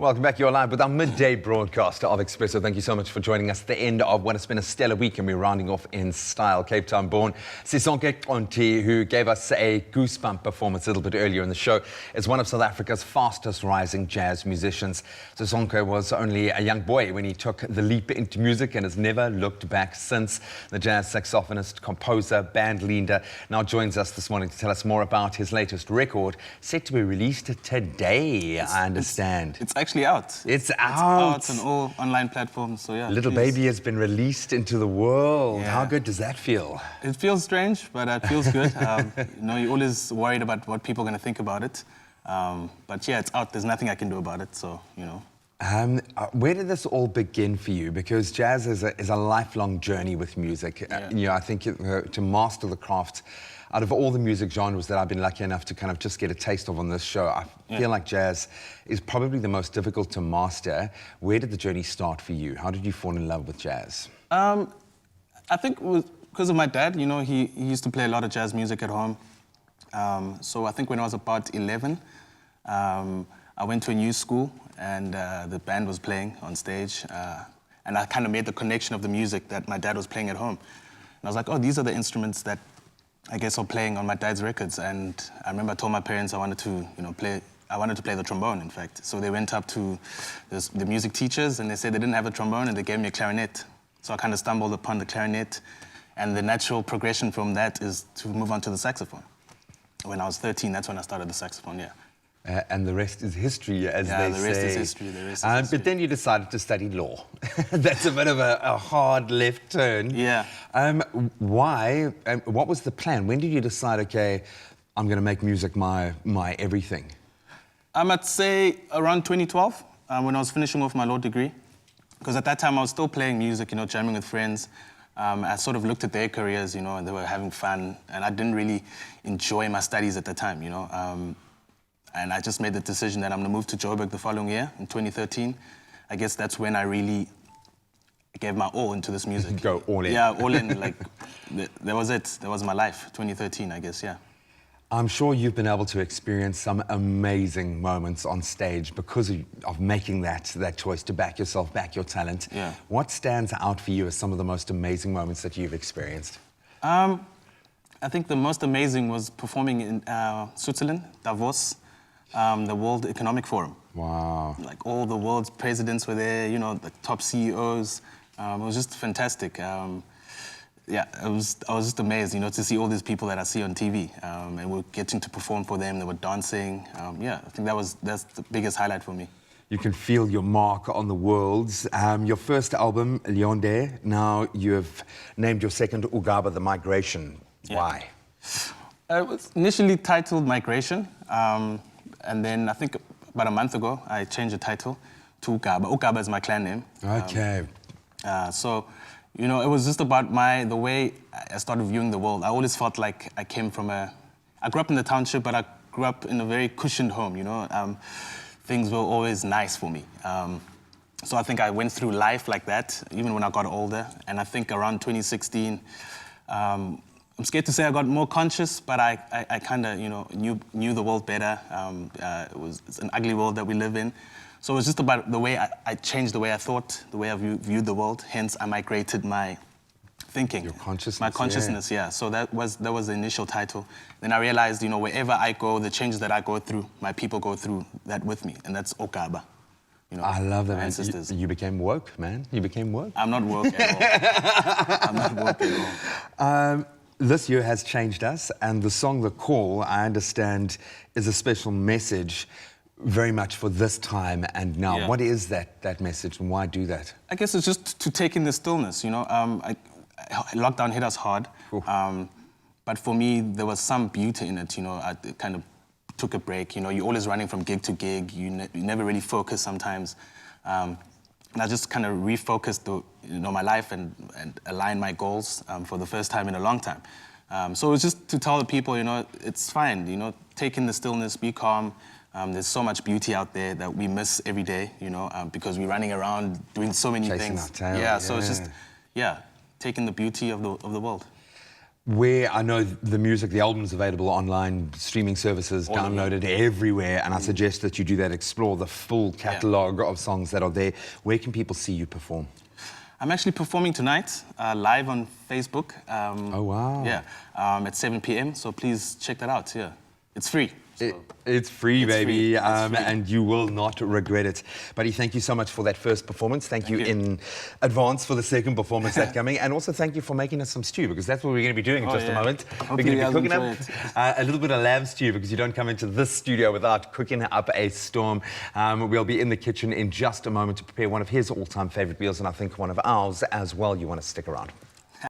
Welcome back. You're live with our midday broadcast of Expresso. Thank you so much for joining us at the end of what has been a stellar week, and we're rounding off in style. Town-born Sisonke Xonti, who gave us a goose-bump performance a little bit earlier in the show, is one of South Africa's fastest rising jazz musicians. Sisonke was only a young boy when he took the leap into music and has never looked back since. The jazz saxophonist, composer, bandleader now joins us this morning to tell us more about his latest record, set to be released today, I understand. It's actually out. It's out. It's out on all online platforms, so yeah. Little Baby has been released into the world. Yeah. How good does that feel? It feels strange, but it feels good. You're always worried about what people are going to think about it. But yeah, it's out. There's nothing I can do about it, so, you know. Where did this all begin for you? Because jazz is a lifelong journey with music. Yeah. I think to master the craft, out of all the music genres that I've been lucky enough to kind of just get a taste of on this show, I feel like jazz is probably the most difficult to master. Where did the journey start for you? How did you fall in love with jazz? I think it was because of my dad. You know, he used to play a lot of jazz music at home. So I think when I was about 11, I went to a new school and the band was playing on stage. And I kind of made the connection of the music that my dad was playing at home. And I was like, oh, these are the instruments that I guess are playing on my dad's records. And I remember I told my parents I wanted to, play the trombone, in fact. So they went up to the music teachers and they said they didn't have a trombone and they gave me a clarinet. So I kind of stumbled upon the clarinet. And the natural progression from that is to move on to the saxophone. When I was 13, that's when I started the saxophone, yeah. And the rest is history, as they say. Yeah, the rest is history, the rest is history. But then you decided to study law. That's a bit of a hard left turn. Yeah. Why? What was the plan? When did you decide, okay, I'm going to make music my everything? I'd say around 2012, when I was finishing off my law degree. Because at that time, I was still playing music, jamming with friends. I sort of looked at their careers, and they were having fun. And I didn't really enjoy my studies at the time, And I just made the decision that I'm going to move to Joburg the following year, in 2013. I guess that's when I really gave my all into this music. Go all in. Yeah, all in. Like, that was it. That was my life, 2013, I guess, yeah. I'm sure you've been able to experience some amazing moments on stage because of making that choice to back yourself, back your talent. Yeah. What stands out for you as some of the most amazing moments that you've experienced? I think the most amazing was performing in Switzerland, Davos. The World Economic Forum. Wow. Like all the world's presidents were there, the top CEOs. It was just fantastic. I was just amazed, to see all these people that I see on TV. And we're getting to perform for them, they were dancing. I think that's the biggest highlight for me. You can feel your mark on the worlds. Your first album, Leonde, now you have named your second Ugaba, The Migration. Yeah. Why? It was initially titled Migration. And then I think about a month ago, I changed the title to Ugaba. Ugaba is my clan name. Okay. So, it was just about the way I started viewing the world. I always felt like I came from I grew up in the township, but I grew up in a very cushioned home, Things were always nice for me. So I think I went through life like that, even when I got older. And I think around 2016, I'm scared to say I got more conscious, but I kind of, knew the world better. It's an ugly world that we live in. So it was just about the way I changed the way I thought, the way I viewed the world. Hence, I migrated my thinking. Your consciousness. My consciousness, yeah. So that was the initial title. Then I realized, wherever I go, the changes that I go through, my people go through that with me, and that's Ugaba. I love that, man. Ancestors. You became woke, man. You became woke. I'm not woke at all. I'm not woke at all. This year has changed us, and the song The Call, I understand, is a special message very much for this time and now. Yeah. What is that message, and why do that? I guess it's just to take in the stillness, Lockdown hit us hard, but for me, there was some beauty in it, I kind of took a break, you're always running from gig to gig, you never really focus sometimes. And I just kind of refocused my life and aligned my goals for the first time in a long time. So it was just to tell the people, it's fine, take in the stillness, be calm. There's so much beauty out there that we miss every day, because we're running around doing so many Chasing things. Our tail, yeah, so it's just, take in the beauty of the world. where I know the music, the album's available online, streaming services, downloaded everywhere, and I suggest that you do that, explore the full catalogue of songs that are there. Where can people see you perform? I'm actually performing tonight, live on Facebook. Oh, wow. Yeah, at 7 p.m, so please check that out, yeah. It's free. It's free, baby, free. Free. and you will not regret it. Buddy, thank you so much for that first performance. Thank you in advance for the second performance that's coming. And also thank you for making us some stew, because that's what we're going to be doing in just a moment. We're going to be cooking up a little bit of lamb stew, because you don't come into this studio without cooking up a storm. We'll be in the kitchen in just a moment to prepare one of his all-time favorite meals, and I think one of ours as well. You want to stick around.